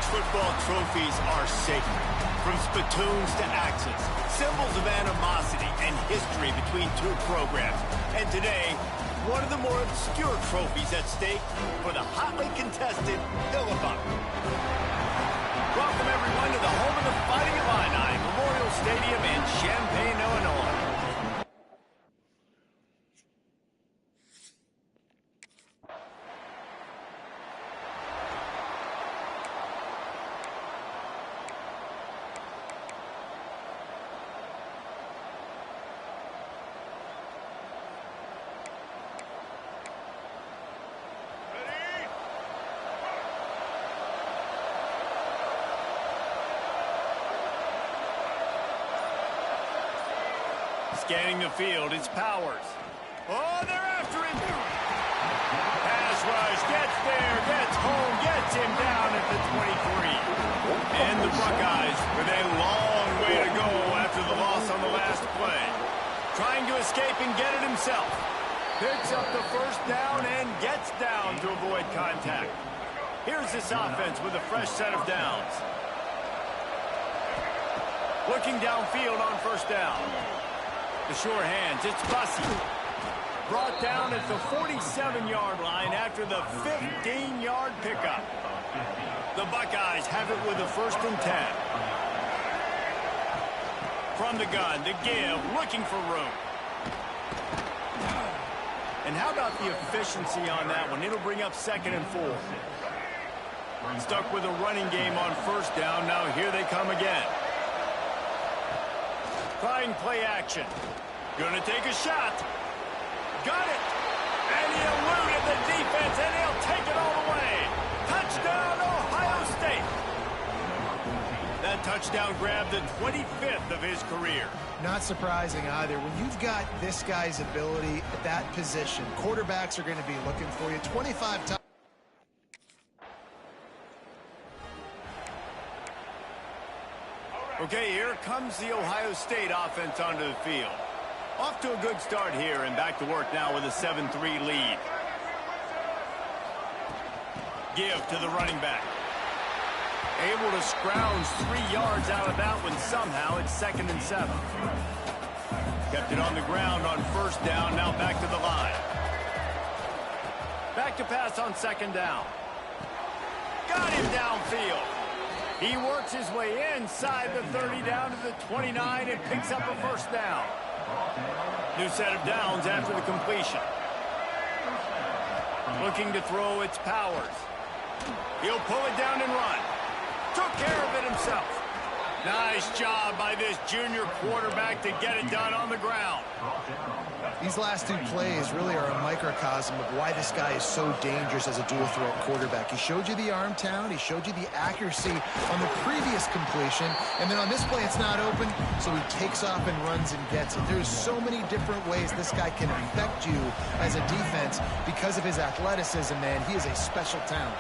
football trophies are sacred. From spittoons to axes, symbols of animosity and history between two programs. And today, one of the more obscure trophies at stake for the hotly contested Rtgwk. Welcome, everyone, to the home of the Fighting Illini, Memorial Stadium in Champaign, Illinois. Scanning the field, it's Powers. Oh, they're after him. Pass rush, gets there, gets home, gets him down at the 23. And the Buckeyes with a long way to go after the loss on the last play. Trying to escape and get it himself. Picks up the first down and gets down to avoid contact. Here's this offense with a fresh set of downs. Looking downfield on first down. The sure hands, it's Bussy. Brought down at the 47-yard line after the 15-yard pickup. The Buckeyes have it with a 1st and 10. From the gun, to give, looking for room. And how about the efficiency on that one? It'll bring up 2nd and 4. Stuck with a running game on first down. Now here they come again. Trying play action. Gonna take a shot. Got it. And he eluded the defense, and he'll take it all the way. Touchdown, Ohio State. That touchdown grabbed the 25th of his career. Not surprising either. When you've got this guy's ability at that position, quarterbacks are going to be looking for you 25 times. Okay, here comes the Ohio State offense onto the field. Off to a good start here and back to work now with a 7-3 lead. Give to the running back. Able to scrounge 3 yards out of that one somehow. It's 2nd and 7. Kept it on the ground on first down, now back to the line. Back to pass on 2nd down. Got him downfield. He works his way inside the 30 down to the 29 and picks up a 1st down. New set of downs after the completion. Looking to throw, it's Powers. He'll pull it down and run. Took care of it himself. Nice job by this junior quarterback to get it done on the ground. These last 2 plays really are a microcosm of why this guy is so dangerous as a dual-threat quarterback. He showed you the arm talent. He showed you the accuracy on the previous completion. And then on this play, it's not open, so he takes off and runs and gets it. There's so many different ways this guy can affect you as a defense because of his athleticism, man. He is a special talent.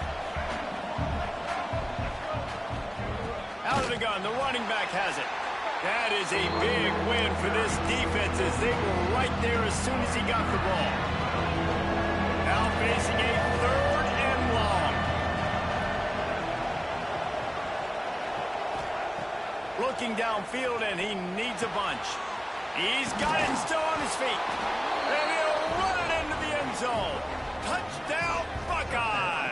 Out of the gun, the running back has it. That is a big win for this defense as they were right there as soon as he got the ball. Now facing a 3rd and long. Looking downfield, and he needs a bunch. He's got it and still on his feet. And he'll run it into the end zone. Touchdown, Buckeyes!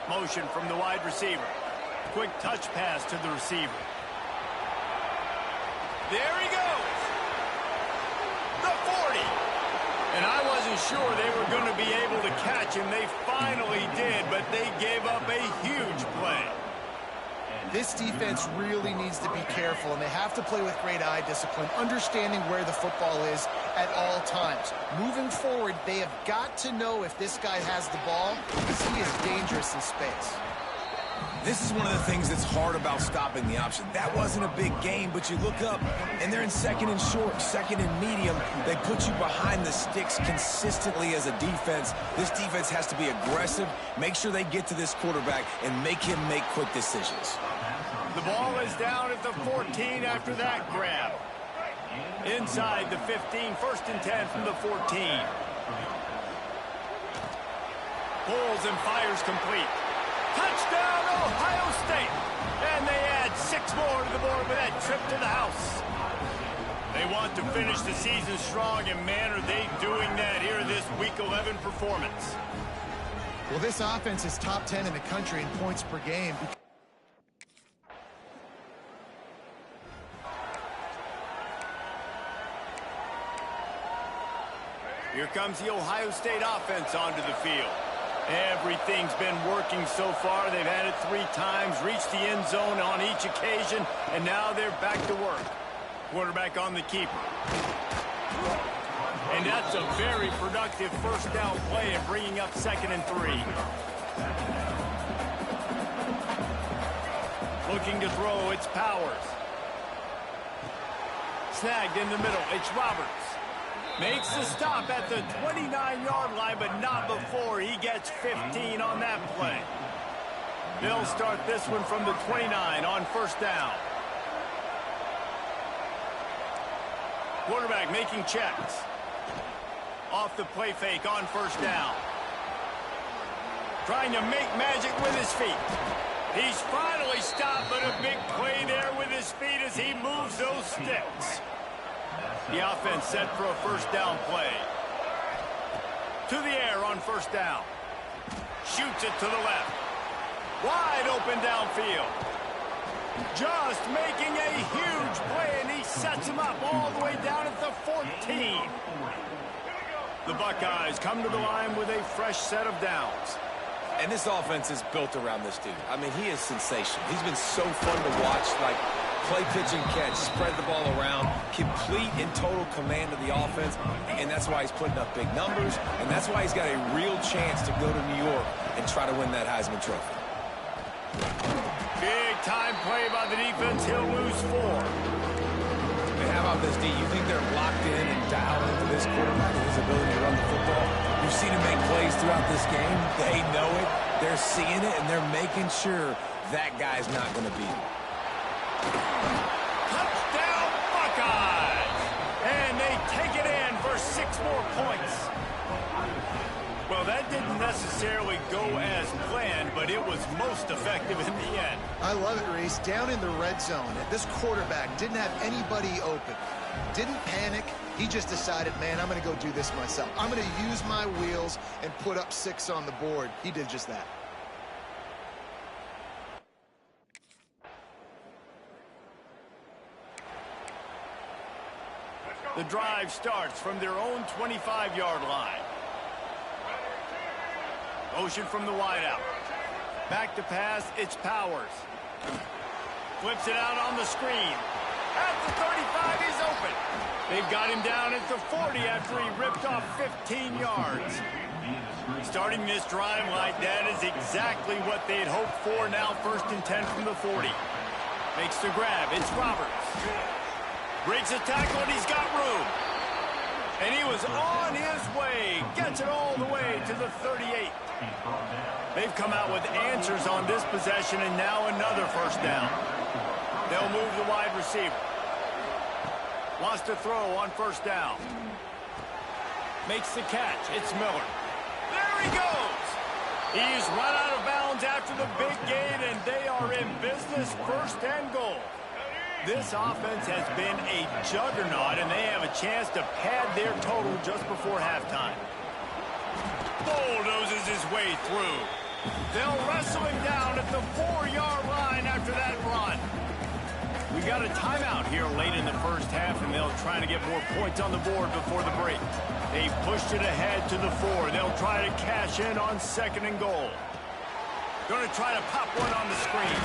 Motion from the wide receiver. Quick touch pass to the receiver. There he goes. The 40. And I wasn't sure they were going to be able to catch him. They finally did, but they gave up a huge play. This defense really needs to be careful, and they have to play with great eye discipline, understanding where the football is at all times. Moving forward, they have got to know if this guy has the ball, because he is dangerous in space. This is one of the things that's hard about stopping the option. That wasn't a big gain, but you look up, and they're in 2nd and short, 2nd and medium. They put you behind the sticks consistently as a defense. This defense has to be aggressive, make sure they get to this quarterback, and make him make quick decisions. The ball is down at the 14 after that grab. Inside the 15, 1st and 10 from the 14. Pulls and fires complete. Touchdown, Ohio State! And they add 6 more to the board with that trip to the house. They want to finish the season strong, and man, are they doing that here in this Week 11 performance. Well, this offense is top 10 in the country in points per game. Here comes the Ohio State offense onto the field. Everything's been working so far. They've had it 3 times, reached the end zone on each occasion, and now they're back to work. Quarterback on the keeper. And that's a very productive first down play and bringing up 2nd and 3. Looking to throw, it's Powers. Snagged in the middle, it's Roberts. Makes the stop at the 29-yard line, but not before he gets 15 on that play. They'll start this one from the 29 on 1st down. Quarterback making checks. Off the play fake on 1st down. Trying to make magic with his feet. He's finally stopped, but a big play there with his feet as he moves those sticks. The offense set for a 1st down play. To the air on 1st down. Shoots it to the left. Wide open downfield. Just making a huge play, and he sets him up all the way down at the 14. The Buckeyes come to the line with a fresh set of downs. And this offense is built around this dude. I mean, he is sensational. He's been so fun to watch, like play, pitch, and catch, spread the ball around, complete and total command of the offense, and that's why he's putting up big numbers, and that's why he's got a real chance to go to New York and try to win that Heisman Trophy. Big time play by the defense. He'll lose 4. And how about this, D? You think they're locked in and dialed into this quarterback and his ability to run the football? You've seen him make plays throughout this game. They know it. They're seeing it, and they're making sure that guy's not going to beat him. Touchdown, Buckeyes! And they take it in for 6 more points. Well, that didn't necessarily go as planned, but it was most effective in the end. I love it, Reese. Down in the red zone, this quarterback didn't have anybody open. Didn't panic. He just decided, man, I'm going to go do this myself. I'm going to use my wheels and put up 6 on the board. He did just that. The drive starts from their own 25-yard line. Motion from the wideout. Back to pass, it's Powers. Flips it out on the screen. At the 35, he's open. They've got him down at the 40 after he ripped off 15 yards. Starting this drive like that is exactly what they'd hoped for. Now 1st and 10 from the 40. Makes the grab, it's Roberts. Breaks a tackle, and he's got room. And he was on his way. Gets it all the way to the 38. They've come out with answers on this possession, and now another 1st down. They'll move the wide receiver. Wants to throw on 1st down. Makes the catch. It's Miller. There he goes. He's run out of bounds after the big gain, and they are in business. 1st and goal. This offense has been a juggernaut, and they have a chance to pad their total just before halftime. Bulldozes his way through. They'll wrestle him down at the 4-yard line after that run. We got a timeout here late in the 1st half, and they'll try to get more points on the board before the break. They've pushed it ahead to the 4. They'll try to cash in on 2nd and goal. Going to try to pop one on the screen.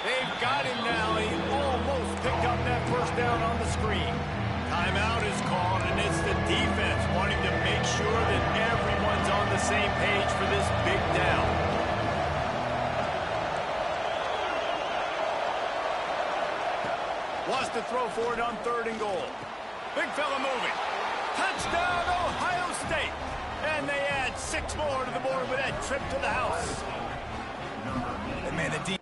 They've got him now. He almost picked up that 1st down on the screen. Timeout is called, and it's the defense wanting to make sure that everyone's on the same page for this big down. Wants to throw for it on 3rd and goal. Big fella moving. Touchdown, Ohio State. And they add 6 more to the board with that trip to the house. And man, the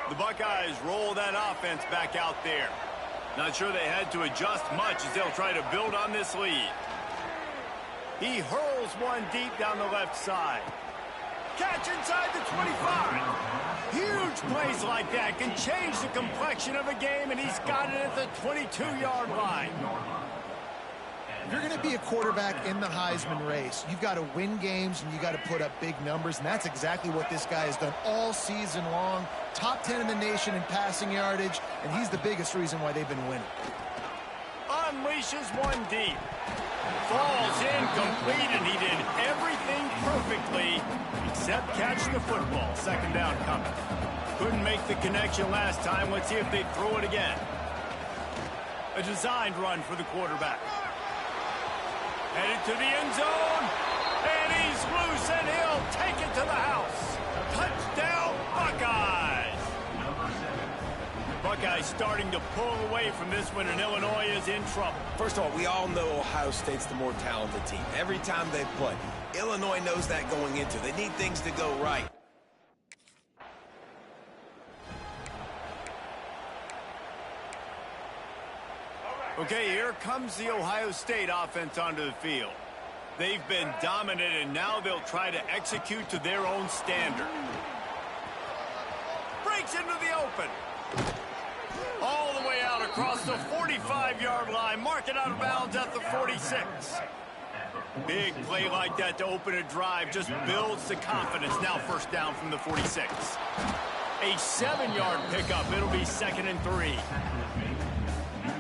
The Buckeyes roll that offense back out there. Not sure they had to adjust much as they'll try to build on this lead. He hurls one deep down the left side. Catch inside the 25. Huge plays like that can change the complexion of a game, and he's got it at the 22-yard line. If you're going to be a quarterback in the Heisman race, you've got to win games and you got to put up big numbers, and that's exactly what this guy has done all season long. Top 10 in the nation in passing yardage, and he's the biggest reason why they've been winning. Unleashes one deep. Falls incomplete, and he did everything perfectly except catch the football. Second down coming. Couldn't make the connection last time. Let's see if they throw it again. A designed run for the quarterback. Headed to the end zone, and he's loose, and he'll take it to the house. Touchdown, Buckeyes! Buckeyes starting to pull away from this one, and Illinois is in trouble. First of all, we all know Ohio State's the more talented team. Every time they play, Illinois knows that going into. They need things to go right. Okay, here comes the Ohio State offense onto the field. They've been dominant, and now they'll try to execute to their own standard. Breaks into the open. All the way out across the 45-yard line. Mark it out of bounds at the 46. Big play like that to open a drive just builds the confidence. Now first down from the 46. A 7-yard pickup. It'll be 2nd and 3.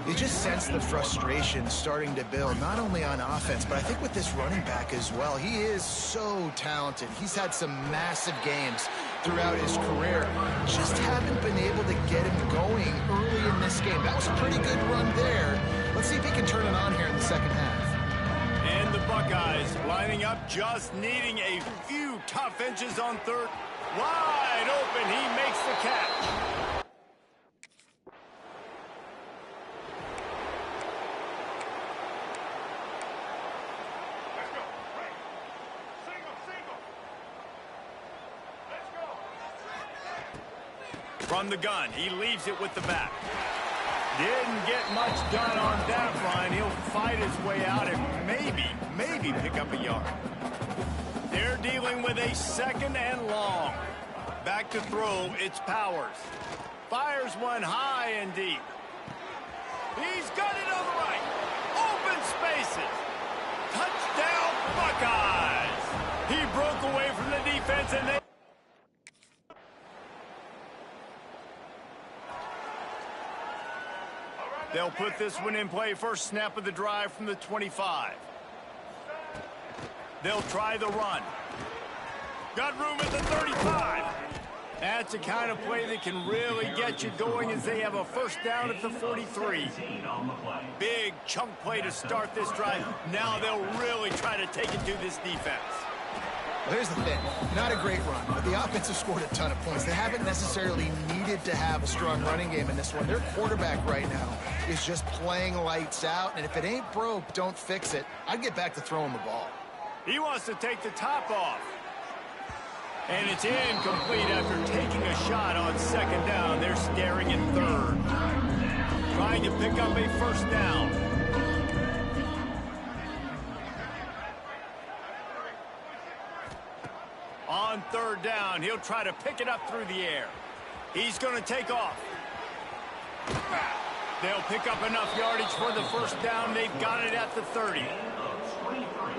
You just sense the frustration starting to build, not only on offense, but I think with this running back as well. He is so talented. He's had some massive games throughout his career. Just haven't been able to get him going early in this game. That was a pretty good run there. Let's see if he can turn it on here in the second half. And the Buckeyes lining up, just needing a few tough inches on third. Wide open, he makes the catch. From the gun, he leaves it with the back. Didn't get much done on that run. He'll fight his way out and maybe pick up a yard. They're dealing with a 2nd and long. Back to throw, it's Powers. Fires one high and deep. He's got it on the right. Open spaces. Touchdown, Buckeyes. He broke away from the defense, and they... They'll put this one in play. First snap of the drive from the 25. They'll try the run. Got room at the 35. That's the kind of play that can really get you going as they have a first down at the 43. Big chunk play to start this drive. Now they'll really try to take it to this defense. Well, here's the thing. Not a great run, but the offense has scored a ton of points. They haven't necessarily needed to have a strong running game in this one. Their quarterback right now is just playing lights out, and if it ain't broke, don't fix it. I'd get back to throwing the ball. He wants to take the top off. And it's incomplete after taking a shot on 2nd down. They're staring at 3rd. Trying to pick up a first down. On 3rd down, he'll try to pick it up through the air. He's going to take off. They'll pick up enough yardage for the first down. They've got it at the 30.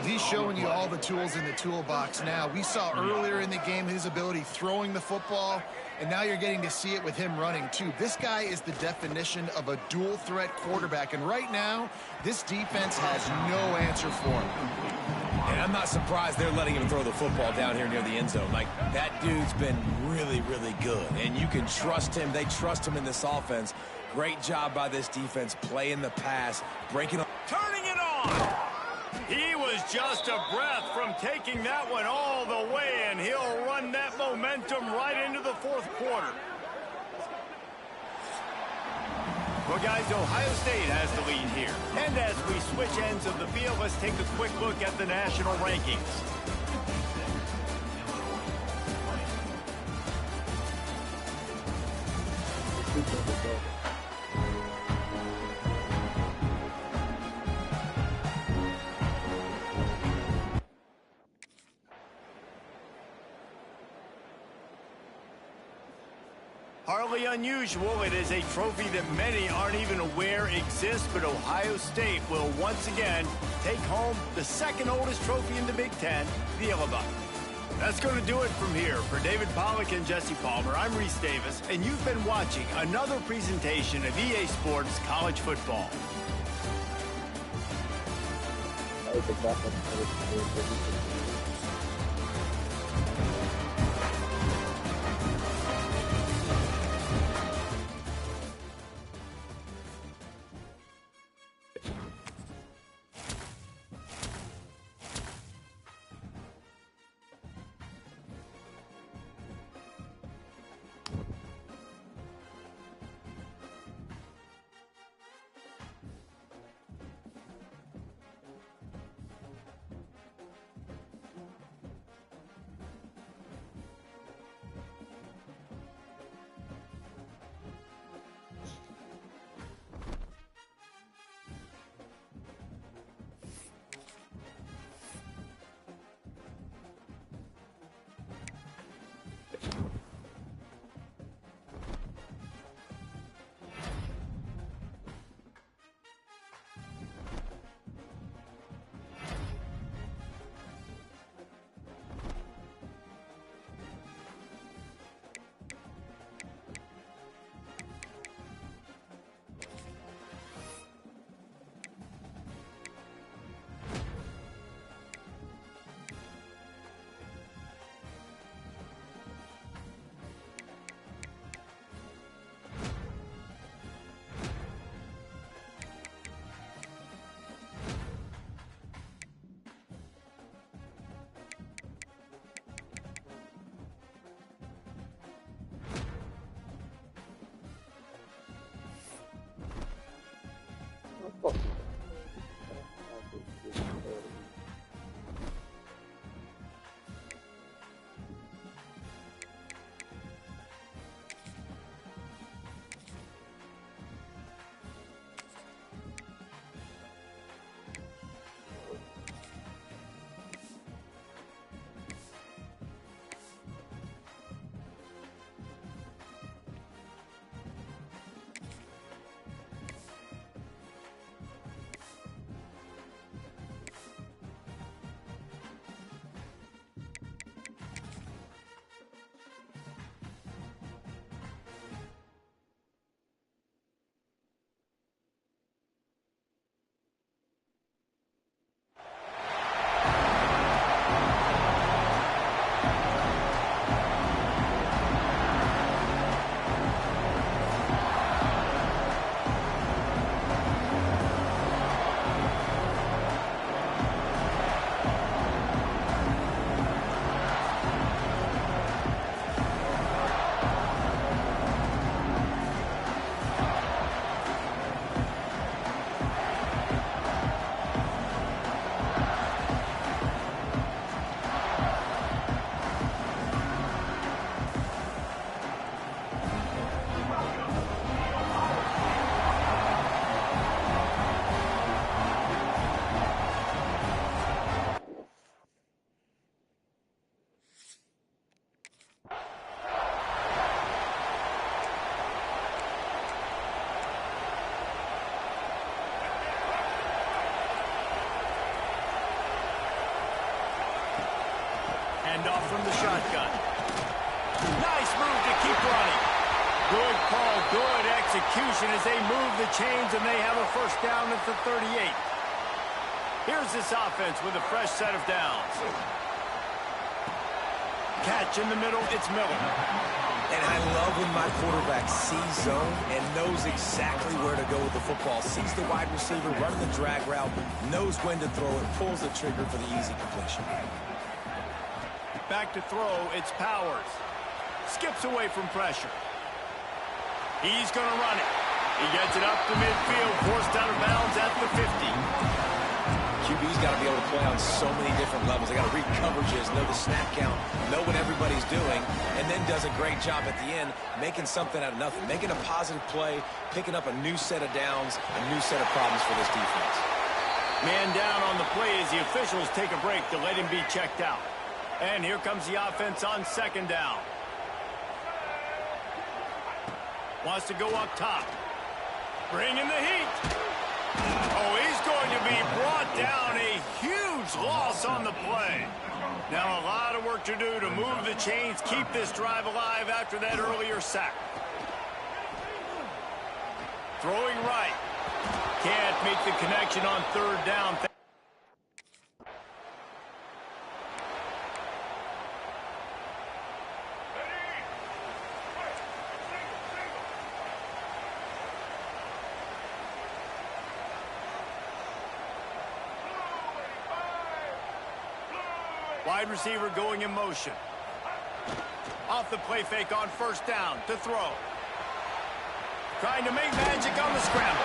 He's showing you all the tools in the toolbox now. We saw earlier in the game his ability throwing the football, and now you're getting to see it with him running too. This guy is the definition of a dual threat quarterback, and right now this defense has no answer for him. And I'm not surprised they're letting him throw the football down here near the end zone. Like, that dude's been really, really good, and you can trust him. They trust him in this offense. Great job by this defense playing the pass, breaking up. Turning it on. He was just a breath from taking that one all the way, and he'll run that momentum right into the 4th quarter. Well, guys, Ohio State has the lead here. And as we switch ends of the field, let's take a quick look at the national rankings. Hardly unusual. It is a trophy that many aren't even aware exists, but Ohio State will once again take home the second oldest trophy in the Big Ten, the Yellow Bucket. That's going to do it from here. For David Pollack and Jesse Palmer, I'm Reese Davis, and you've been watching another presentation of EA Sports College Football. Handoff from the shotgun. Nice move to keep running. Good call, good execution as they move the chains and they have a first down at the 38. Here's this offense with a fresh set of downs. Catch in the middle, it's Miller. And I love when my quarterback sees zone and knows exactly where to go with the football. Sees the wide receiver running the drag route, knows when to throw it, pulls the trigger for the easy completion. Back to throw, it's Powers. Skips away from pressure. He's going to run it. He gets it up to midfield, forced out of bounds at the 50. QB's got to be able to play on so many different levels. They got to read coverages, know the snap count, know what everybody's doing, and then does a great job at the end making something out of nothing, making a positive play, picking up a new set of downs, a new set of problems for this defense. Man down on the play as the officials take a break to let him be checked out. And here comes the offense on second down. Wants to go up top. Bring in the heat. Oh, he's going to be brought down. A huge loss on the play. Now a lot of work to do to move the chains, keep this drive alive after that earlier sack. Throwing right. Can't make the connection on third down. Wide receiver going in motion. Off the play fake on first down to throw. Trying to make magic on the scramble.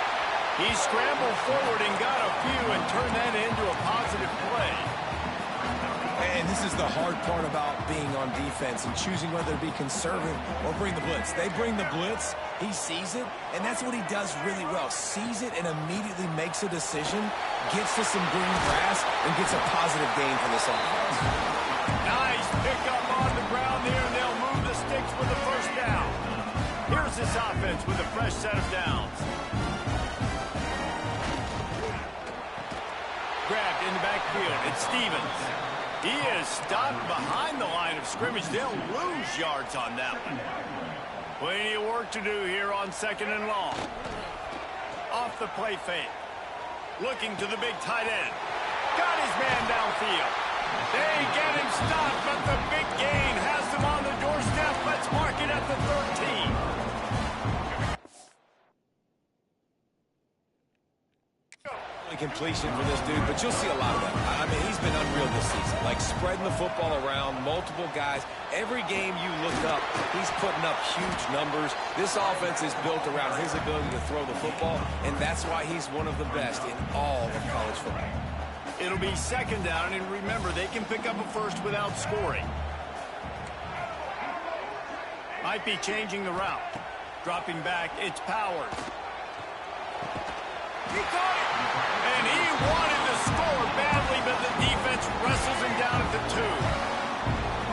He scrambled forward and got a few and turned that into a positive play. And this is the hard part about being on defense and choosing whether to be conservative or bring the blitz. They bring the blitz, he sees it, and that's what he does really well. Sees it and immediately makes a decision, gets to some green grass, and gets a positive gain for this offense. Nice pick up on the ground there, and they'll move the sticks with the first down. Here's this offense with a fresh set of downs. Grabbed in the backfield. It's Stevens. He is stopped behind the line of scrimmage. They'll lose yards on that one. Plenty of work to do here on second and long. Off the play fake. Looking to the big tight end. Got his man downfield. They get him stopped, but the big gain has them on the doorstep. Let's mark it at the 13. Completion for this dude, but you'll see a lot of that. I mean, he's been unreal this season, like spreading the football around, multiple guys. Every game you look up, he's putting up huge numbers. This offense is built around his ability to throw the football, and that's why he's one of the best in all of college football. It'll be second down, and remember, they can pick up a first without scoring. Might be changing the route. Dropping back, it's Powers. He caught it! And he wanted to score badly, but the defense wrestles him down at the 2.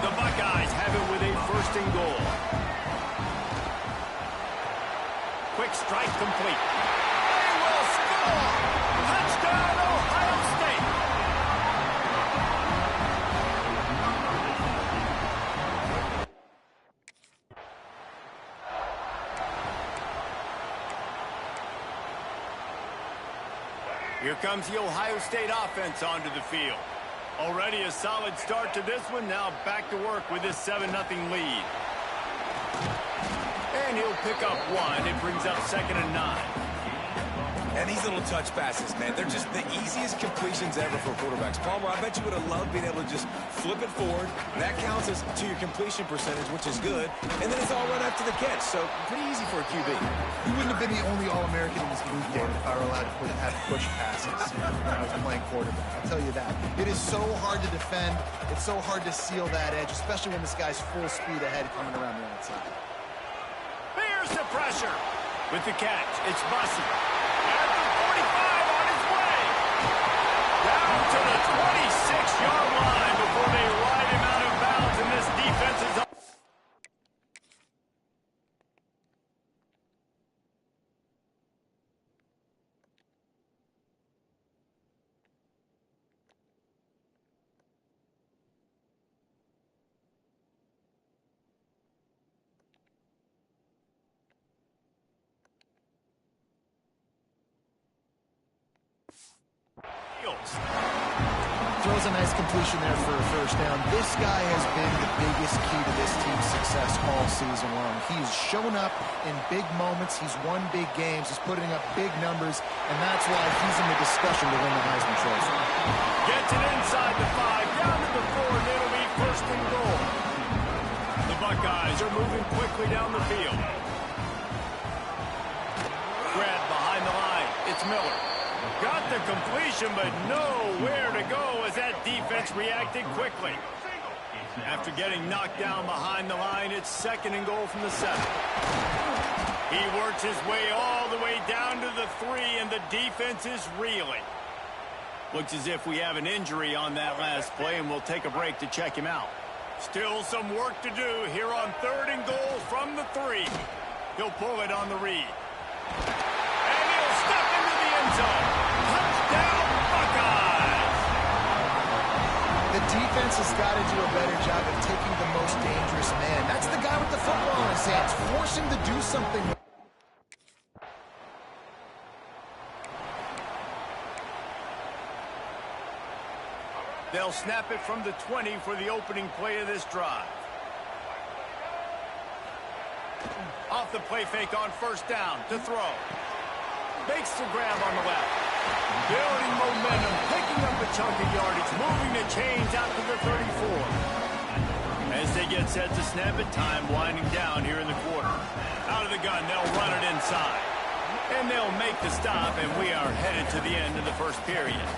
The Buckeyes have it with a first and goal. Quick strike complete. They will score! Touchdown, Ohio State! Here comes the Ohio State offense onto the field. Already a solid start to this one. Now back to work with this 7-0 lead. And he'll pick up one. It brings up second and 9. And these little touch passes, man, they're just the easiest completions ever for quarterbacks. Palmer, I bet you would have loved being able to just flip it forward. That counts as to your completion percentage, which is good. And then it's all run after the catch, so pretty easy for a QB. You wouldn't have been the only All-American in this league, David, if I were allowed to have push passes when I was playing quarterback. I'll tell you that. It is so hard to defend. It's so hard to seal that edge, especially when this guy's full speed ahead coming around the outside. Here's the pressure. With the catch, it's Bussey. At the 45 on his way. Down to the 26-yard line before they ride him out of bounds, and this defense is up. Throws a nice completion there for a first down. This guy has been the biggest key to this team's success all season long. He's shown up in big moments. He's won big games. He's putting up big numbers, and that's why he's in the discussion to win the Heisman Trophy. Gets it inside the 5, down to the 4, and it'll be first and goal. The Buckeyes are moving quickly down the field. Grab behind the line. It's Miller. Got the completion, but nowhere to go as that defense reacted quickly. After getting knocked down behind the line, it's 2nd and goal from the 7. He works his way all the way down to the 3, and the defense is reeling. Looks as if we have an injury on that last play, and we'll take a break to check him out. Still some work to do here on 3rd and goal from the 3. He'll pull it on the read. And he'll step into the end zone. Touchdown, Buckeyes! The defense has got to do a better job of taking the most dangerous man. That's the guy with the football in his hands. Force him to do something. They'll snap it from the 20 for the opening play of this drive. Off the play fake on 1st down to throw. Makes the grab on the left. Building momentum, picking up a chunk of yardage, moving the chains out to the 34. As they get set to snap it, time winding down here in the quarter. Out of the gun, they'll run it inside. And they'll make the stop, and we are headed to the end of the 1st period.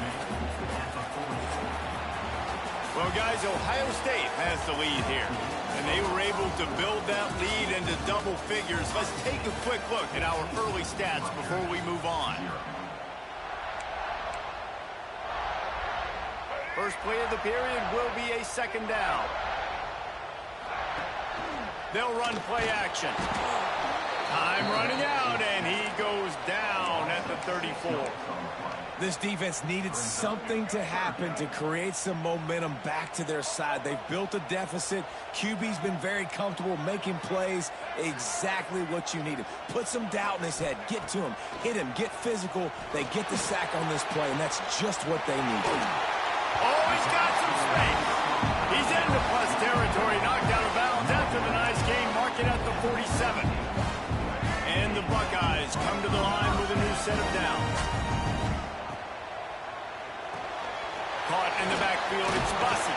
Well, guys, Ohio State has the lead here, and they were able to build that lead into double figures. Let's take a quick look at our early stats before we move on. First play of the period will be a 2nd down. They'll run play action. Time running out, and he goes down at the 34. This defense needed something to happen to create some momentum back to their side. They've built a deficit. QB's been very comfortable making plays. Exactly what you needed. Put some doubt in his head. Get to him. Hit him. Get physical. They get the sack on this play, and that's just what they need. Oh, he's got some space. He's into plus territory. Knocked out of bounds after the nice game. Mark it at the 47. And the Buckeyes come to the line with a new set of downs. Caught in the backfield, it's Bussey.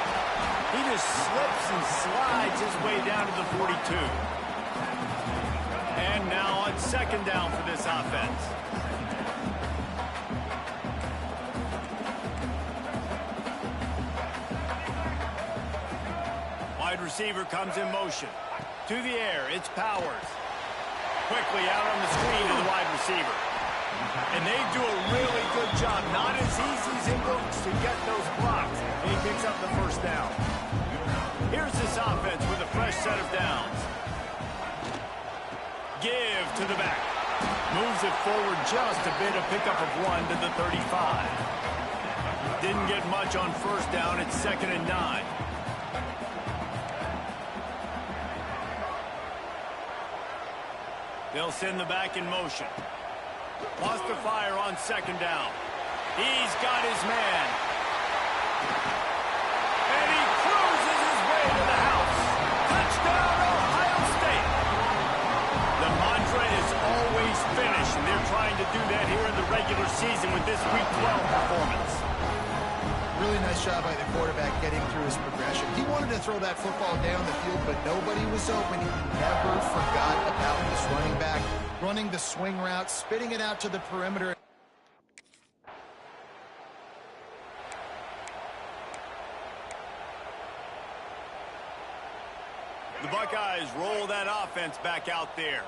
He just slips and slides his way down to the 42. And now on 2nd down for this offense. Wide receiver comes in motion. To the air, it's Powers. Quickly out on the screen to the wide receiver. And they do a really good job. Not as easy as it looks to get those blocks. And he picks up the 1st down. Here's this offense with a fresh set of downs. Give to the back. Moves it forward just a bit. A pickup of 1 to the 35. Didn't get much on 1st down. It's 2nd and 9. They'll send the back in motion. Wants to fire on 2nd down. He's got his man. And he cruises his way to the house. Touchdown, Ohio State. The mantra is always finish, and they're trying to do that here in the regular season with this Week 12 performance. Really nice job by the quarterback getting through his progression. He wanted to throw that football down the field, but nobody was open. He never forgot about this running back. Running the swing route, spitting it out to the perimeter. The Buckeyes roll that offense back out there.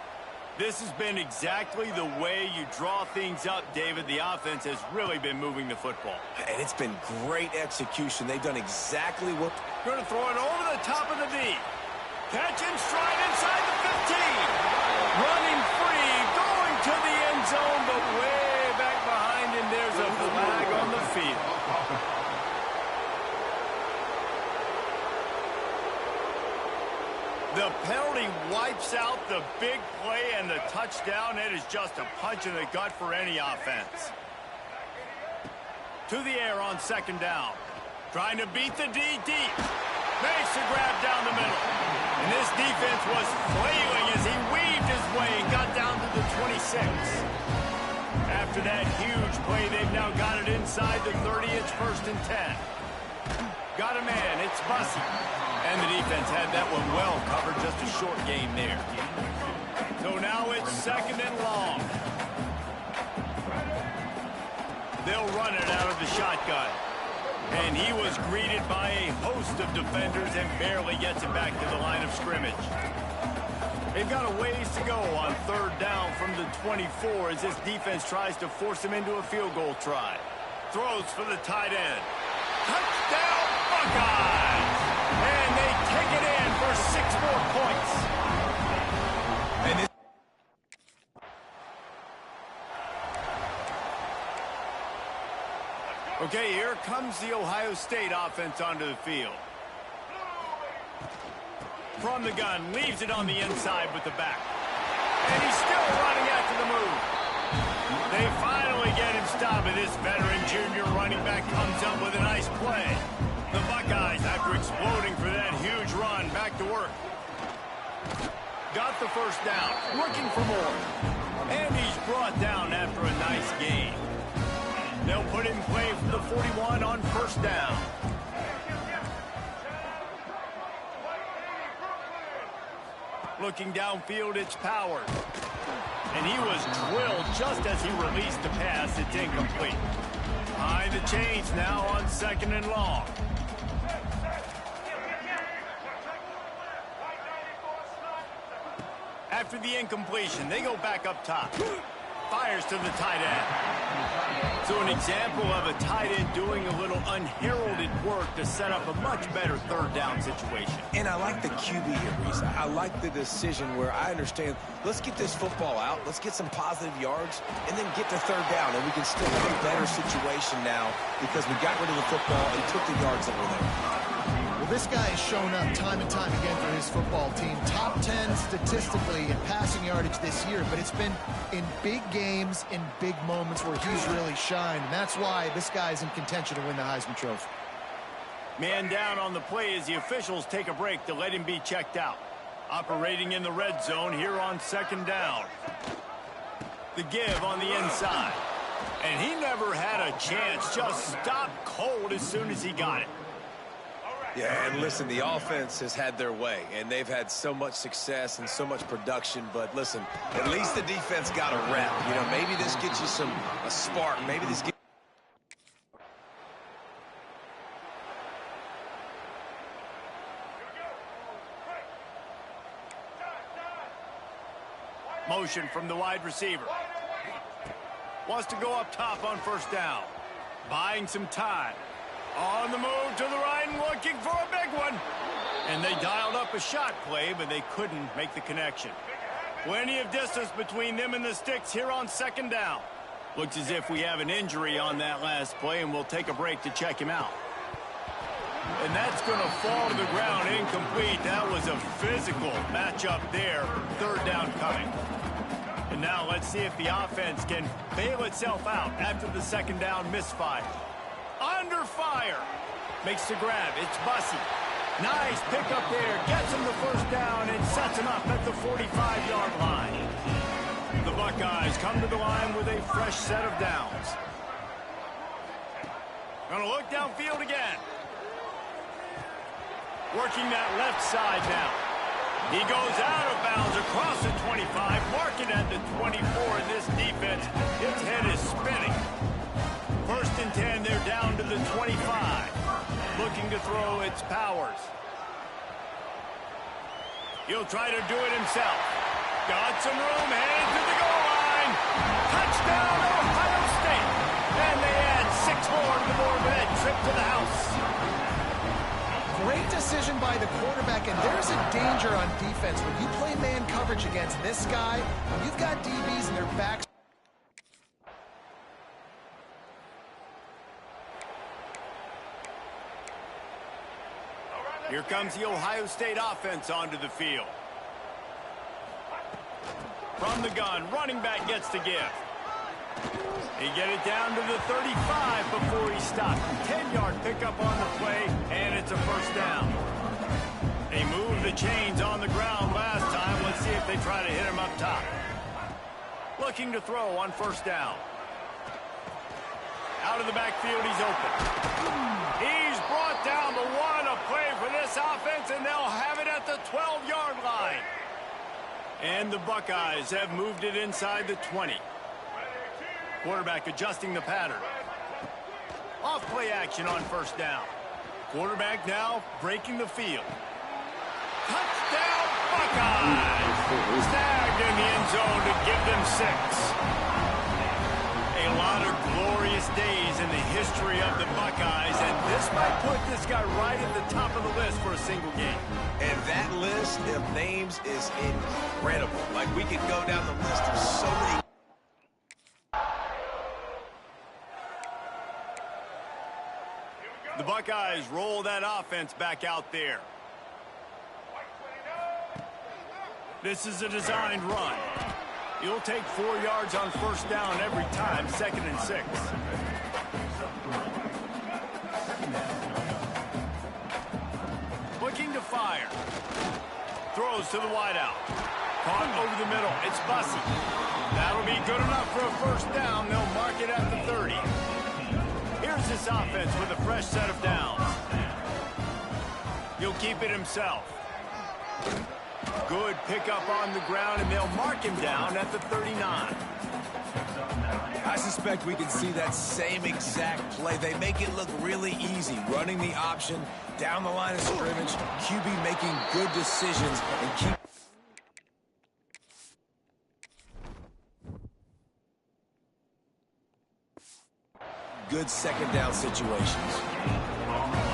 This has been exactly the way you draw things up, David. The offense has really been moving the football. And it's been great execution. They've done exactly what... Going to throw it over the top of the D. Catch and stride inside the 15. Running free, going to the end zone, but way back behind him, there's a flag on the field. The penalty wipes out the big play and the touchdown. It is just a punch in the gut for any offense. To the air on 2nd down. Trying to beat the D deep. Makes the grab down the middle. And this defense was flailing as he weaved his way and got down to the 26. After that huge play, they've now got it inside the 30. It's 1st and 10. Got a man. It's Bussey. And the defense had that one well covered. Just a short game there. So now it's 2nd and long. they'll run it out of the shotgun. And he was greeted by a host of defenders and barely gets it back to the line of scrimmage. They've got a ways to go on third down from the 24 as this defense tries to force him into a field goal try. Throws for the tight end. Touchdown, Buckeyes! And they take it in for 6 more points. And this Okay, here comes the Ohio State offense onto the field. From the gun, leaves it on the inside with the back. And he's still running after the move. They finally get him stopped, and this veteran junior running back comes up with a nice play. The Buckeyes, after exploding for that huge run, back to work. Got the first down, looking for more. And he's brought down after a nice gain. They'll put it in play from the 41 on first down. Looking downfield, it's Powers. And he was drilled just as he released the pass. It's incomplete. Behind the chains now on 2nd and long. After the incompletion, they go back up top. Fires to the tight end. So an example of a tight end doing a little unheralded work to set up a much better third down situation. And I like the QB here, Reese. I like the decision where I understand, let's get this football out, let's get some positive yards, and then get to third down, and we can still have a better situation now because we got rid of the football and took the yards that were there. Well, this guy has shown up time and time again for his football team. Top 10 statistically in passing yardage this year, but it's been in big games, in big moments where he's really shined. And that's why this guy's in contention to win the Heisman Trophy. Man down on the play as the officials take a break to let him be checked out. Operating in the red zone here on 2nd down. The give on the inside. And he never had a chance, just stopped cold as soon as he got it. Yeah, and listen, the offense has had their way, and they've had so much success and so much production. But listen, at least the defense got a rep. You know, maybe this gets you a spark. Maybe this gets... Motion from the wide receiver. Wants to go up top on first down. Buying some time. On the move to the right and looking for a big one. And they dialed up a shot play, but they couldn't make the connection. Plenty of distance between them and the sticks here on 2nd down. Looks as if we have an injury on that last play, and we'll take a break to check him out. And that's going to fall to the ground incomplete. That was a physical matchup there. Third down coming. And now let's see if the offense can bail itself out after the 2nd down misfire. Under fire. Makes the grab. It's Bussey. Nice pickup there. Gets him the first down and sets him up at the 45-yard line. The Buckeyes come to the line with a fresh set of downs. Gonna look downfield again. Working that left side now. He goes out of bounds across the 25, marking at the 24, and this defense, its head is spinning. 1st and 10, they're down to the 25. Looking to throw, it's Powers. He'll try to do it himself. Got some room, headed to the goal line. Touchdown, Ohio State. And they add 6 more to the board with that trip to the house. Great decision by the quarterback, and there's a danger on defense. When you play man coverage against this guy, when you've got DBs and their backs. Here comes the Ohio State offense onto the field. From the gun, running back gets the give. They get it down to the 35 before he stopped. 10-yard pickup on the play, and it's a first down. They moved the chains on the ground last time. Let's see if they try to hit him up top. Looking to throw on first down. Out of the backfield, he's open. He's brought down the one, a play for this offense, and they'll have it at the 12-yard line. And the Buckeyes have moved it inside the 20. Quarterback adjusting the pattern. Off play action on first down. Quarterback now breaking the field. Touchdown, Buckeyes! Snagged in the end zone to give them 6. A lot of glorious days in the history of the Buckeyes, and this might put this guy right at the top of the list for a single game. And that list of names is incredible. Like, we could go down the list of so many. The Buckeyes roll that offense back out there. This is a designed run. You'll take 4 yards on first down every time, 2nd and 6. Looking to fire. Throws to the wideout. Caught over the middle. It's Bussey. That'll be good enough for a first down. They'll mark it at the 30. Here's this offense with a fresh set of downs. He'll keep it himself. Good pickup on the ground, and they'll mark him down at the 39. I suspect we can see that same exact play. They make it look really easy, running the option down the line of scrimmage, QB making good decisions and keep. Good second down situations.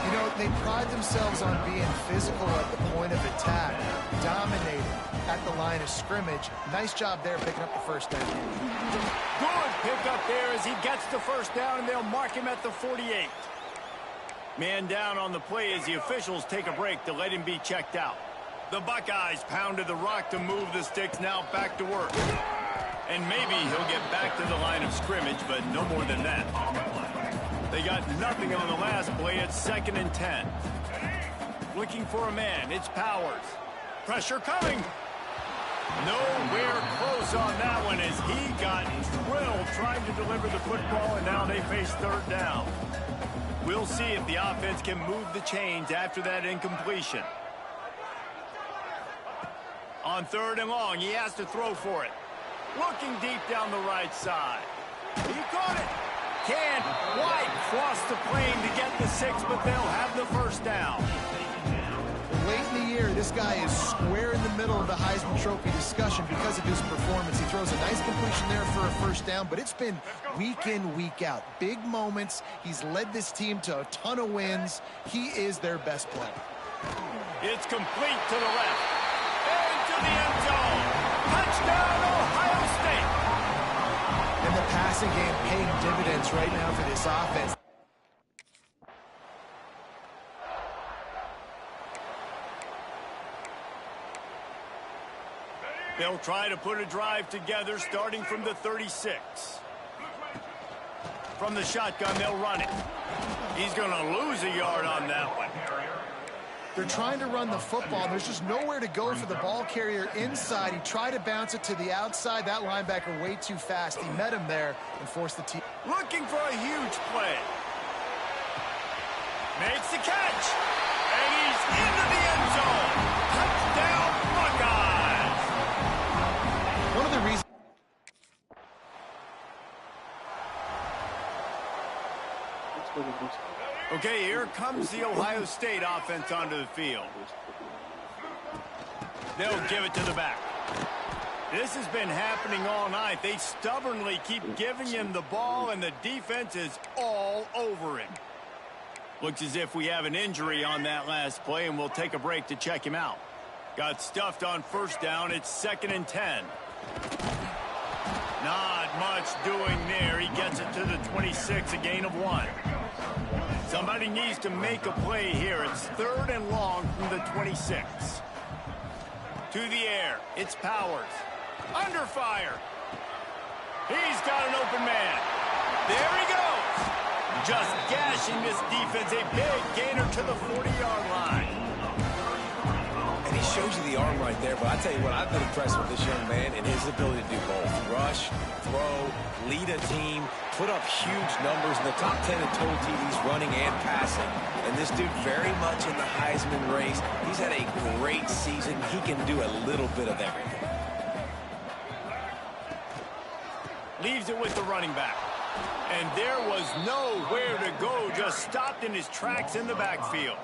You know, they pride themselves on being physical at the point of attack, dominating at the line of scrimmage. Nice job there picking up the first down. Good pickup there as he gets the first down, and they'll mark him at the 48. Man down on the play as the officials take a break to let him be checked out. The Buckeyes pounded the rock to move the sticks, now back to work. And maybe he'll get back to the line of scrimmage, but no more than that. They got nothing on the last play. It's 2nd and 10. Looking for a man. It's Powers. Pressure coming. Nowhere close on that one as he got drilled trying to deliver the football, and now they face 3rd down. We'll see if the offense can move the chains after that incompletion. On 3rd and long, he has to throw for it. Looking deep down the right side. He caught it. Can't quite cross the plane to get the 6, but they'll have the first down. Late in the year, this guy is square in the middle of the Heisman Trophy discussion because of his performance. He throws a nice completion there for a first down, but it's been week in, week out. Big moments. He's led this team to a ton of wins. He is their best player. It's complete to the left. Into the end zone. Touchdown, Ohio State. And the passing game paying dividends right now for this offense. They'll try to put a drive together starting from the 36. From the shotgun, they'll run it. He's going to lose a yard on that one. They're trying to run the football. There's just nowhere to go for the ball carrier inside. He tried to bounce it to the outside. That linebacker way too fast. He met him there and forced the team. Looking for a huge play. Makes the catch. And he's into the end zone. Touchdown, Buckeyes. One of the reasons. Okay, here comes the Ohio State offense onto the field. They'll give it to the back. This has been happening all night. They stubbornly keep giving him the ball, and the defense is all over him. Looks as if we have an injury on that last play, and we'll take a break to check him out. Got stuffed on first down. It's 2nd and 10. Not much doing there. He gets it to the 26, a gain of 1. Somebody needs to make a play here. It's 3rd and long from the 26. To the air. It's Powers. Under fire. He's got an open man. There he goes. Just gashing this defense. A big gainer to the 40-yard line. And he shows you the arm right there, but I tell you what, I've been impressed with this young man and his ability to do both. Rush, throw, lead a team, put up huge numbers in the top 10 in total TDs running and passing. And this dude very much in the Heisman race. He's had a great season. He can do a little bit of everything. Leaves it with the running back. And there was nowhere to go, just stopped in his tracks in the backfield.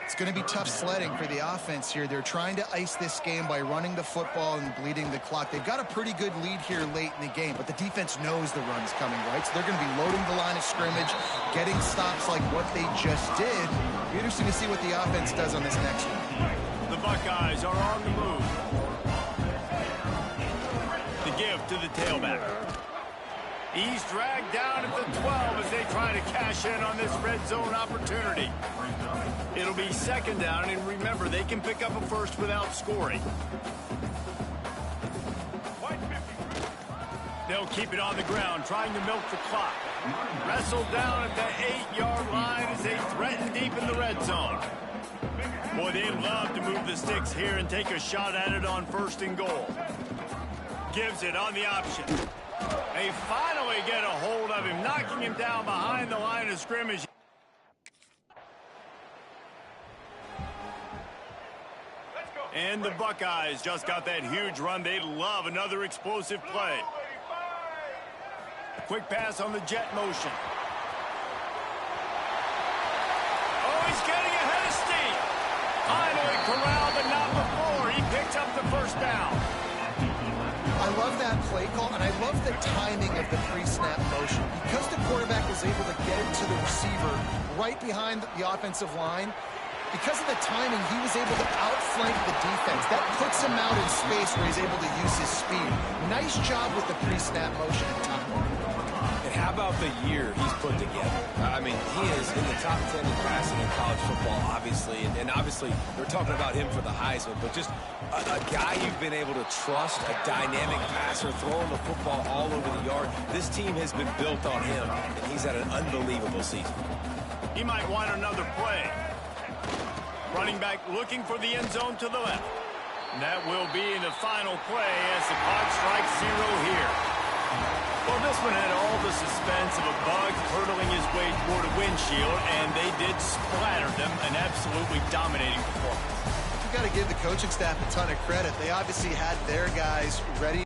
It's going to be tough sledding for the offense here. They're trying to ice this game by running the football and bleeding the clock. They've got a pretty good lead here late in the game, but the defense knows the run's coming, right? So they're going to be loading the line of scrimmage, getting stops like what they just did. It'll be interesting to see what the offense does on this next one. The Buckeyes are on the move. The give to the tailback. He's dragged down at the 12 as they try to cash in on this red zone opportunity. It'll be second down, and remember, they can pick up a first without scoring. They'll keep it on the ground, trying to milk the clock. Wrestled down at the 8-yard line as they threaten deep in the red zone. Boy, they love to move the sticks here and take a shot at it on first and goal. Gives it on the option. They finally get a hold of him, knocking him down behind the line of scrimmage. And the Buckeyes just got that huge run. They love another explosive play. Quick pass on the jet motion. Oh, he's getting ahead of steam. Finally corralled, but not before. He picks up the first down. I love that play call, and I love the timing of the pre-snap motion. Because the quarterback was able to get it to the receiver right behind the offensive line, because of the timing, he was able to outflank the defense. That puts him out in space where he's able to use his speed. Nice job with the pre-snap motion and timing. And how about the year he's put together? I mean, he is in the top 10 in passing in college football, obviously. And obviously, we're talking about him for the Heisman, but just a guy you've been able to trust, a dynamic passer, throwing the football all over the yard. This team has been built on him, and he's had an unbelievable season. He might want another play. Running back looking for the end zone to the left. And that will be in the final play as the clock strikes 0 here. Well, this one had all the suspense of a bug hurtling his way toward a windshield, and they did splatter them, an absolutely dominating performance. You've got to give the coaching staff a ton of credit. They obviously had their guys ready.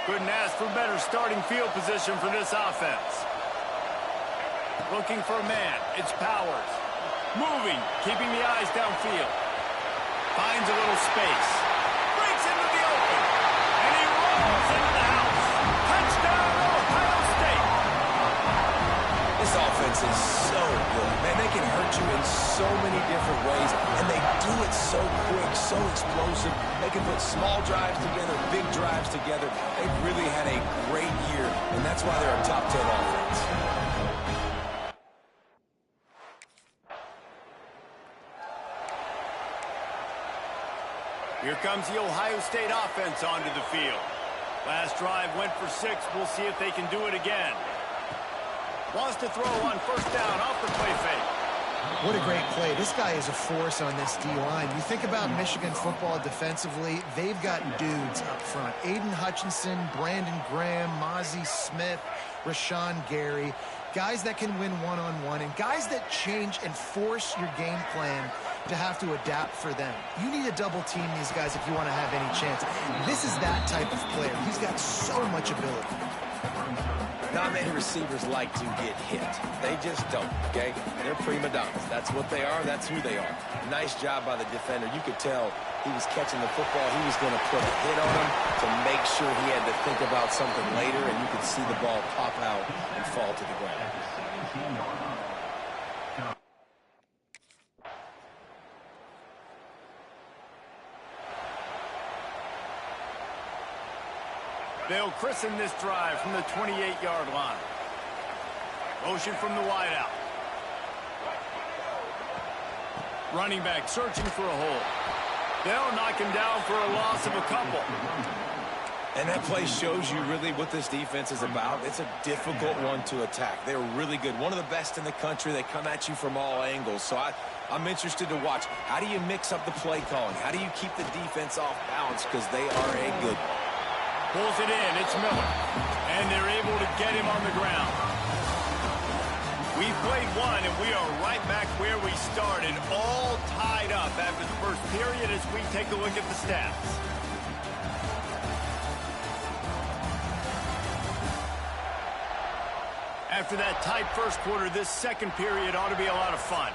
Couldn't ask for better starting field position for this offense. Looking for a man. It's Powers. Moving, keeping the eyes downfield. Finds a little space. Breaks into the open. And he rolls into the house. Touchdown, Ohio State. This offense is so good. Man, they can hurt you in so many different ways, and they do it so quick, so explosive. They can put small drives together, big drives together. They've really had a great year, and that's why they're a top 10 offense. Here comes the Ohio State offense onto the field. Last drive went for 6. We'll see if they can do it again. Wants to throw on first down off the play fake. What a great play. This guy is a force on this D-line. You think about Michigan football defensively, they've got dudes up front. Aiden Hutchinson, Brandon Graham, Mozzie Smith, Rashawn Gary. Guys that can win one-on-one and guys that change and force your game plan to have to adapt for them. You need to double team these guys if you want to have any chance. This is that type of player. He's got so much ability. Not many receivers like to get hit. They just don't, okay? They're prima donnas. That's what they are. That's who they are. Nice job by the defender. You could tell he was catching the football. He was going to put a hit on him to make sure he had to think about something later, and you could see the ball pop out and fall to the ground. They'll christen this drive from the 28-yard line. Motion from the wideout. Running back searching for a hole. They'll knock him down for a loss of a couple. And that play shows you really what this defense is about. It's a difficult one to attack. They're really good. One of the best in the country. They come at you from all angles. So I'm interested to watch. How do you mix up the play calling? How do you keep the defense off balance? Because they are a good one. Pulls it in. It's Miller. And they're able to get him on the ground. We played one, and we are right back where we started, all tied up after the first period as we take a look at the stats. After that tight first quarter, this second period ought to be a lot of fun.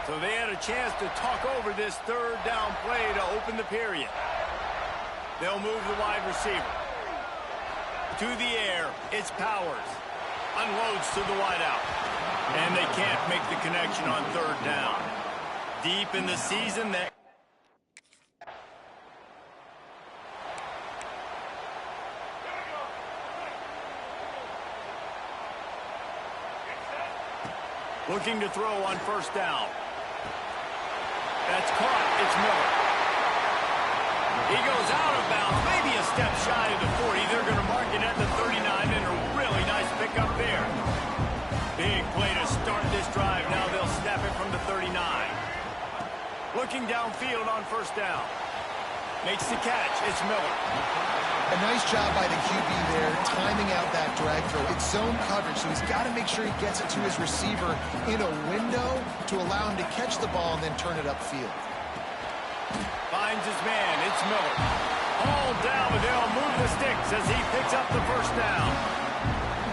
So they had a chance to talk over this third down play to open the period. They'll move the wide receiver. To the air, it's Powers. Unloads to the wideout. And they can't make the connection on third down. Deep in the season, that looking to throw on first down. That's caught. It's Miller. He goes out of bounds, maybe a step shy of the 40. They're going to mark it at the 39, and a really nice pickup there. Big play to start this drive. Now they'll snap it from the 39. Looking downfield on first down. Makes the catch. It's Miller. A nice job by the QB there, timing out that drag throw. It's zone coverage, so he's got to make sure he gets it to his receiver in a window to allow him to catch the ball and then turn it upfield. Finds his man. It's Miller. All down, but they'll move the sticks as he picks up the first down.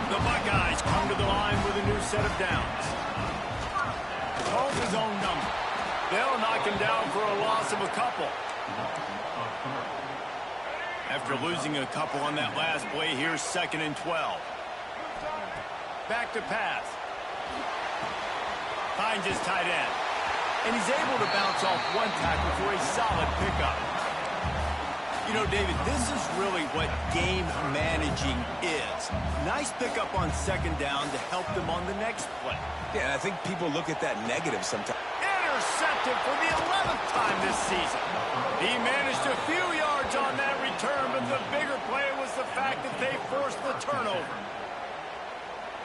The Buckeyes come to the line with a new set of downs. Calls his own number. They'll knock him down for a loss of a couple. After losing a couple on that last play, here's 2nd and 12. Back to pass. Finds his tight end. And he's able to bounce off one tackle for a solid pickup. You know, David, this is really what game managing is. Nice pickup on 2nd down to help them on the next play. Yeah, and I think people look at that negative sometimes. Intercepted for the 11th time this season. He managed a few yards on that return, but the bigger play was the fact that they forced the turnover.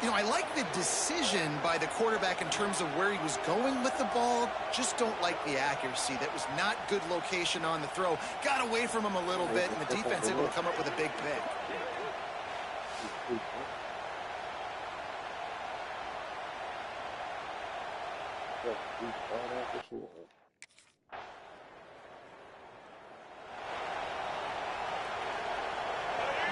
You know, I like the decision by the quarterback in terms of where he was going with the ball. Just don't like the accuracy. That was not good location on the throw. Got away from him a little bit, and the defense able to come up with a big pick.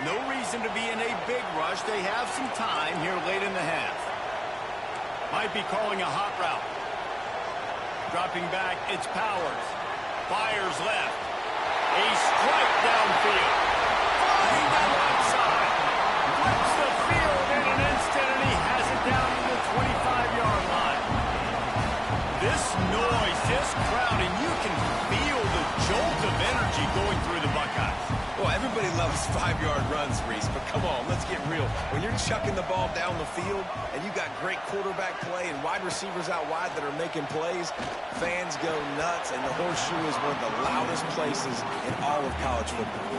No reason to be in a big rush. They have some time here late in the half. Might be calling a hot route. Dropping back, it's Powers. Fires left. A strike downfield. Flying down the outside. Flips the field in an instant, and he has it down to the 25-yard line. This noise, this crowd, and you can feel the jolt of energy going through the Buckeyes. Well, everybody loves 5-yard runs, Reese, but come on, let's get real. When you're chucking the ball down the field and you got great quarterback play and wide receivers out wide that are making plays, fans go nuts, and the horseshoe is one of the loudest places in all of college football.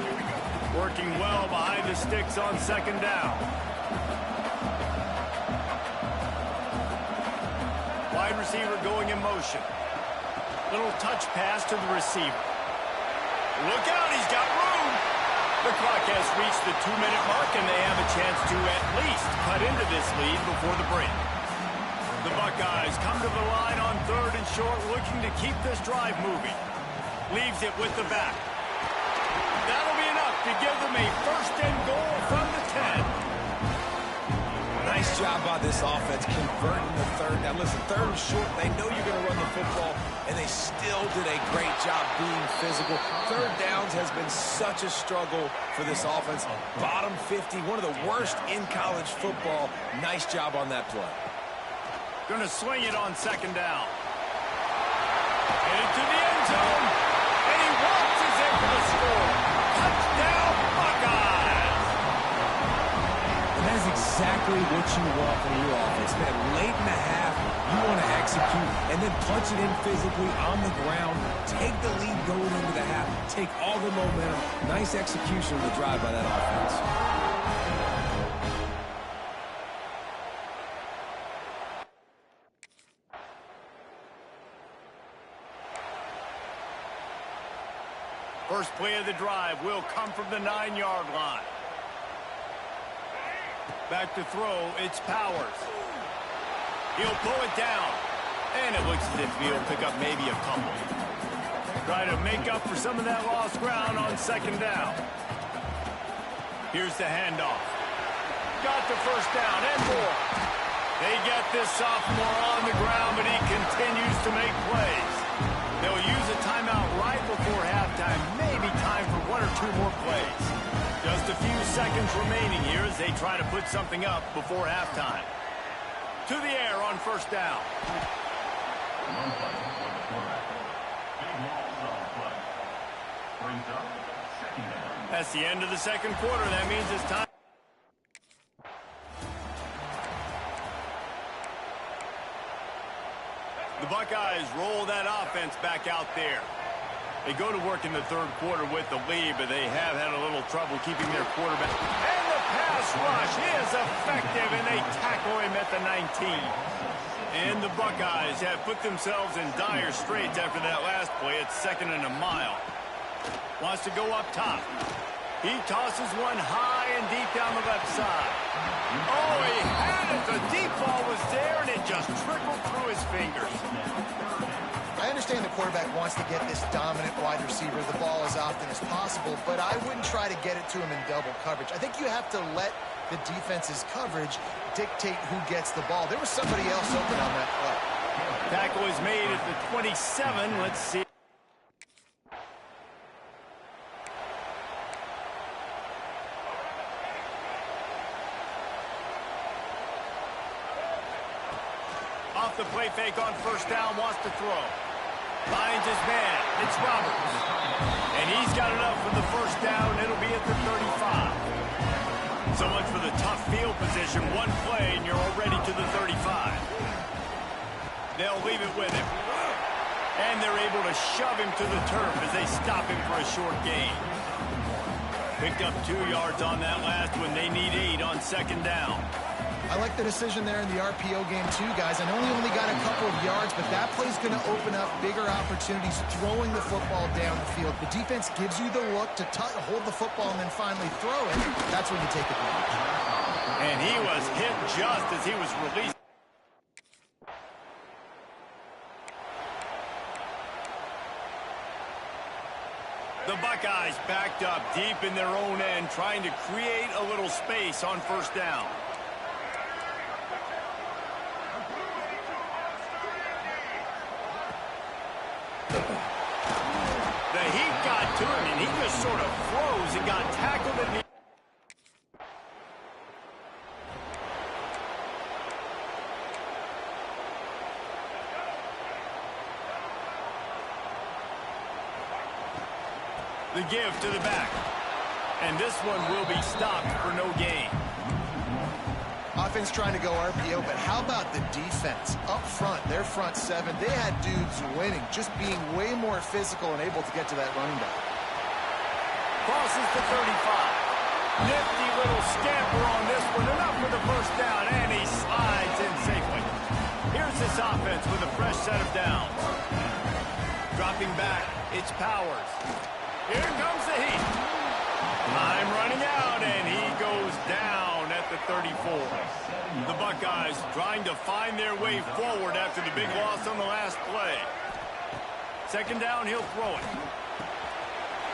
Working well behind the sticks on second down. Wide receiver going in motion. Little touch pass to the receiver. Look out, he's got room. The clock has reached the 2-minute mark, and they have a chance to at least cut into this lead before the break. The Buckeyes come to the line on 3rd and short, looking to keep this drive moving. Leaves it with the back. That'll be enough to give them a 1st and goal from the 10. Nice job by this offense converting the 3rd. Now listen, 3rd and short, they know you're going to run the football, and they still did a great job being physical. 3rd downs has been such a struggle for this offense. Bottom 50, one of the worst in college football. Nice job on that play. Going to swing it on 2nd down. Into the end zone, and he walks his in for the score. Touchdown, Buckeyes! That's exactly what you want from your offense, man. Late in the half, you want to execute and then punch it in physically on the ground. Take the lead going into the half. Take all the momentum. Nice execution of the drive by that offense. First play of the drive will come from the 9-yard line. Back to throw, it's Powers. He'll pull it down. And it looks as if he'll pick up maybe a couple. Try to make up for some of that lost ground on 2nd down. Here's the handoff. Got the 1st down and more. They get this sophomore on the ground, but he continues to make plays. They'll use a timeout right before halftime. Maybe time for 1 or 2 more plays. Just a few seconds remaining here as they try to put something up before halftime. To the air on 1st down. That's the end of the 2nd quarter. That means it's time. The Buckeyes roll that offense back out there. They go to work in the 3rd quarter with the lead, but they have had a little trouble keeping their quarterback. And the pass rush is effective, and they tackle him at the 19. And the Buckeyes have put themselves in dire straits after that last play. It's 2nd and a mile. Wants to go up top. He tosses one high and deep down the left side. Oh, he had it. The deep ball was there, and it just trickled through his fingers. I understand the quarterback wants to get this dominant wide receiver the ball as often as possible, but I wouldn't try to get it to him in double coverage. I think you have to let the defense's coverage dictate who gets the ball. There was somebody else open on that play. Tackle is made at the 27. Let's see. Off the play fake on 1st down, wants to throw. Finds his man. It's Roberts. And he's got enough for the 1st down. It'll be at the 35. So much for the tough field position. One play, and you're already to the 35. They'll leave it with him. And they're able to shove him to the turf as they stop him for a short gain. Picked up 2 yards on that last one. They need 8 on 2nd down. I like the decision there in the RPO game too, guys. I know he only got a couple of yards, but that play's going to open up bigger opportunities throwing the football down the field. The defense gives you the look to hold the football and then finally throw it. That's when you take advantage. And he was hit just as he was released. The Buckeyes backed up deep in their own end, trying to create a little space on first down. The heat got to him, and he just sort of froze and got tackled in the... The give to the back. And this one will be stopped for no gain. Offense trying to go RPO, but how about the defense? Up front, their front seven, they had dudes winning, just being way more physical and able to get to that running back. Crosses to 35. Nifty little scamper on this one. Enough for the first down, and he slides in safely. Here's this offense with a fresh set of downs. Dropping back, it's Powers. Here comes the heat. Time running out, and he goes down at the 34. The Buckeyes trying to find their way forward after the big loss on the last play. Second down, he'll throw it.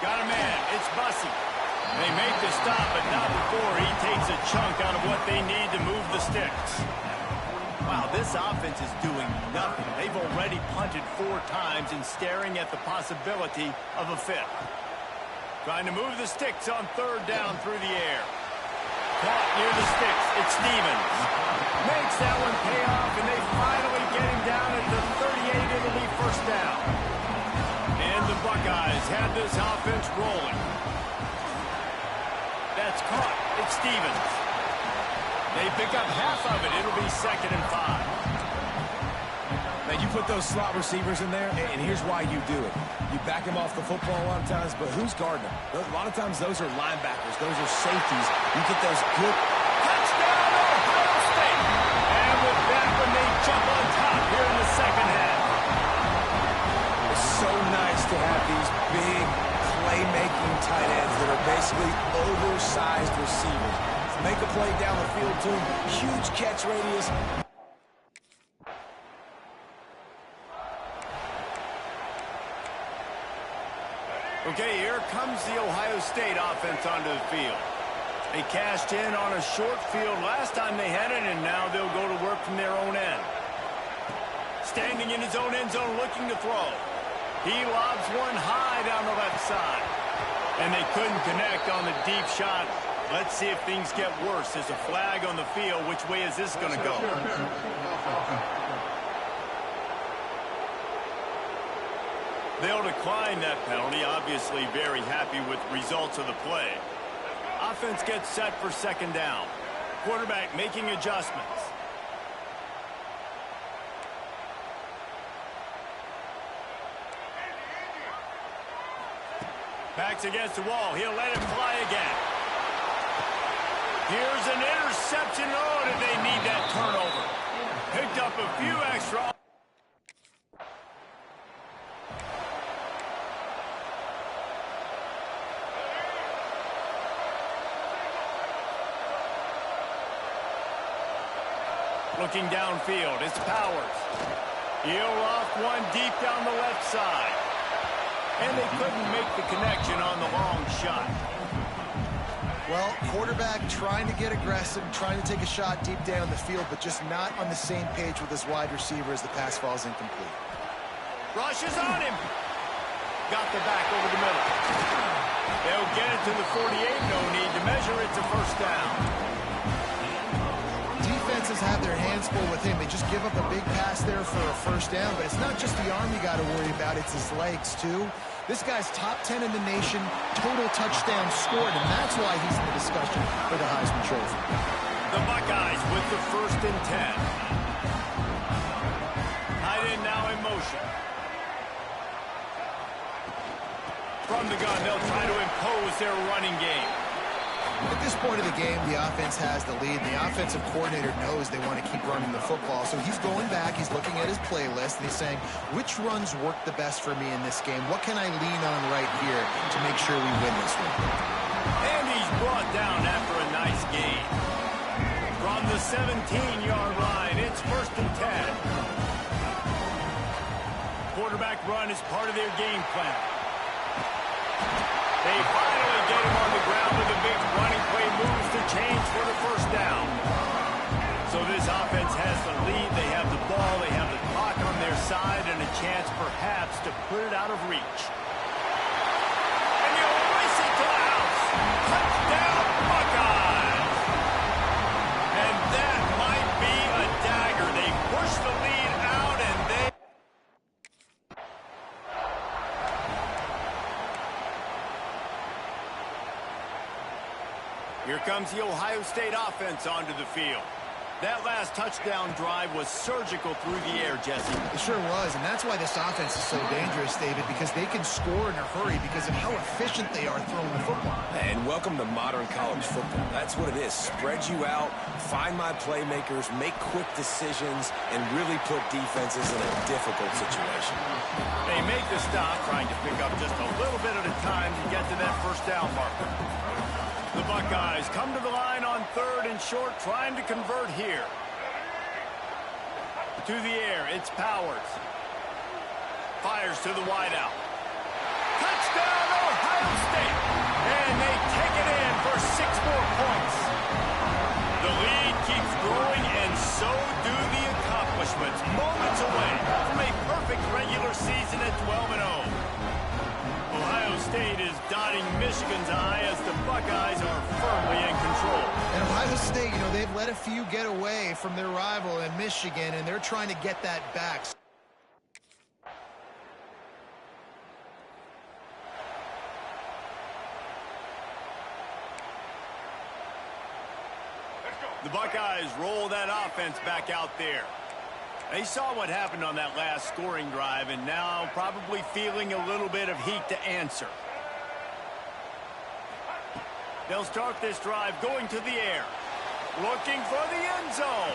Got a man, it's Bussey. They make the stop, but not before he takes a chunk out of what they need to move the sticks. Wow, this offense is doing nothing. They've already punted 4 times and staring at the possibility of a fifth. Trying to move the sticks on third down through the air. Caught near the sticks. It's Stevens. Makes that one pay off, and they finally get him down at the 38. It'll be first down. And the Buckeyes have this offense rolling. That's caught. It's Stevens. They pick up half of it. It'll be 2nd and 5. Now, you put those slot receivers in there, and here's why you do it. You back them off the football a lot of times, but who's guarding them? A lot of times, those are linebackers. Those are safeties. You get those good... Touchdown, Ohio State! And with that one, they jump on top here in the second half. It's so nice to have these big, playmaking tight ends that are basically oversized receivers. Make a play down the field to them. Huge catch radius. Okay, here comes the Ohio State offense onto the field. They cashed in on a short field last time they had it, and now they'll go to work from their own end. Standing in his own end zone looking to throw. He lobs one high down the left side. And they couldn't connect on the deep shot. Let's see if things get worse. There's a flag on the field. Which way is this going to go? They'll decline that penalty, obviously very happy with results of the play. Offense gets set for second down. Quarterback making adjustments. Backs against the wall. He'll let it fly again. Here's an interception. Oh, did they need that turnover? Picked up a few extra... Looking downfield, it's Powers. He'll loft one deep down the left side. And they couldn't make the connection on the long shot. Well, quarterback trying to get aggressive, trying to take a shot deep down the field, but just not on the same page with his wide receiver as the pass falls incomplete. Rushes on him. Got the back over the middle. They'll get it to the 48. No need to measure. It's a first down. Defenses have their hands full with him. They just give up a big pass there for a first down, but it's not just the arm you got to worry about, it's his legs too. This guy's top 10 in the nation, total touchdowns scored, and that's why he's in the discussion for the Heisman Trophy. The Buckeyes with the 1st and 10. Tight end now in motion. From the gun, they'll try to impose their running game. At this point of the game, the offense has the lead, and the offensive coordinator knows they want to keep running the football. So he's going back, he's looking at his playlist, and he's saying, which runs work the best for me in this game? What can I lean on right here to make sure we win this one? And he's brought down after a nice gain. From the 17-yard line, it's 1st and 10. Quarterback run is part of their game plan. They finally get him on the ground with a big running play, moves to change for the first down. So this offense has the lead. They have the ball. They have the clock on their side and a chance perhaps to put it out of reach. And you race it to the house. Touchdown, Buckeyes. And that might be a dagger. They push the lead out and they... Here comes the Ohio State offense onto the field. That last touchdown drive was surgical through the air, Jesse. It sure was, and that's why this offense is so dangerous, David, because they can score in a hurry because of how efficient they are throwing the football. And welcome to modern college football. That's what it is. Spread you out, find my playmakers, make quick decisions, and really put defenses in a difficult situation. They make the stop, trying to pick up just a little bit at a time to get to that first down marker. The Buckeyes come to the line on 3rd and short, trying to convert here. To the air, it's Powers. Fires to the wideout. Touchdown, Ohio State! And they take it in for 6 more points. The lead keeps growing, and so do the accomplishments. Moments away from a perfect regular season at 12-0. Ohio State is dotting Michigan's eye as the Buckeyes are firmly in control. And Ohio State, you know, they've let a few get away from their rival in Michigan, and they're trying to get that back. The Buckeyes roll that offense back out there. They saw what happened on that last scoring drive, and now probably feeling a little bit of heat to answer. They'll start this drive going to the air. Looking for the end zone.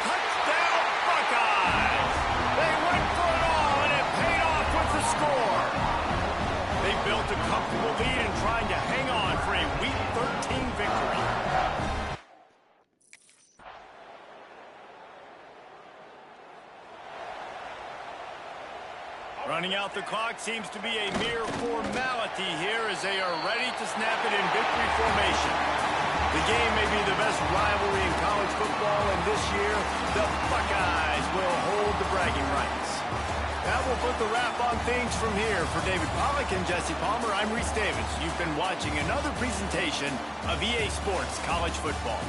Touchdown, Buckeyes! They went for it all, and it paid off with the score. They built a comfortable lead and trying to hang on for a Week 13 victory. Running out the clock seems to be a mere formality here as they are ready to snap it in victory formation. The game may be the best rivalry in college football, and this year, the Buckeyes will hold the bragging rights. That will put the wrap on things from here. For David Pollack and Jesse Palmer, I'm Reese Davis. You've been watching another presentation of EA Sports College Football.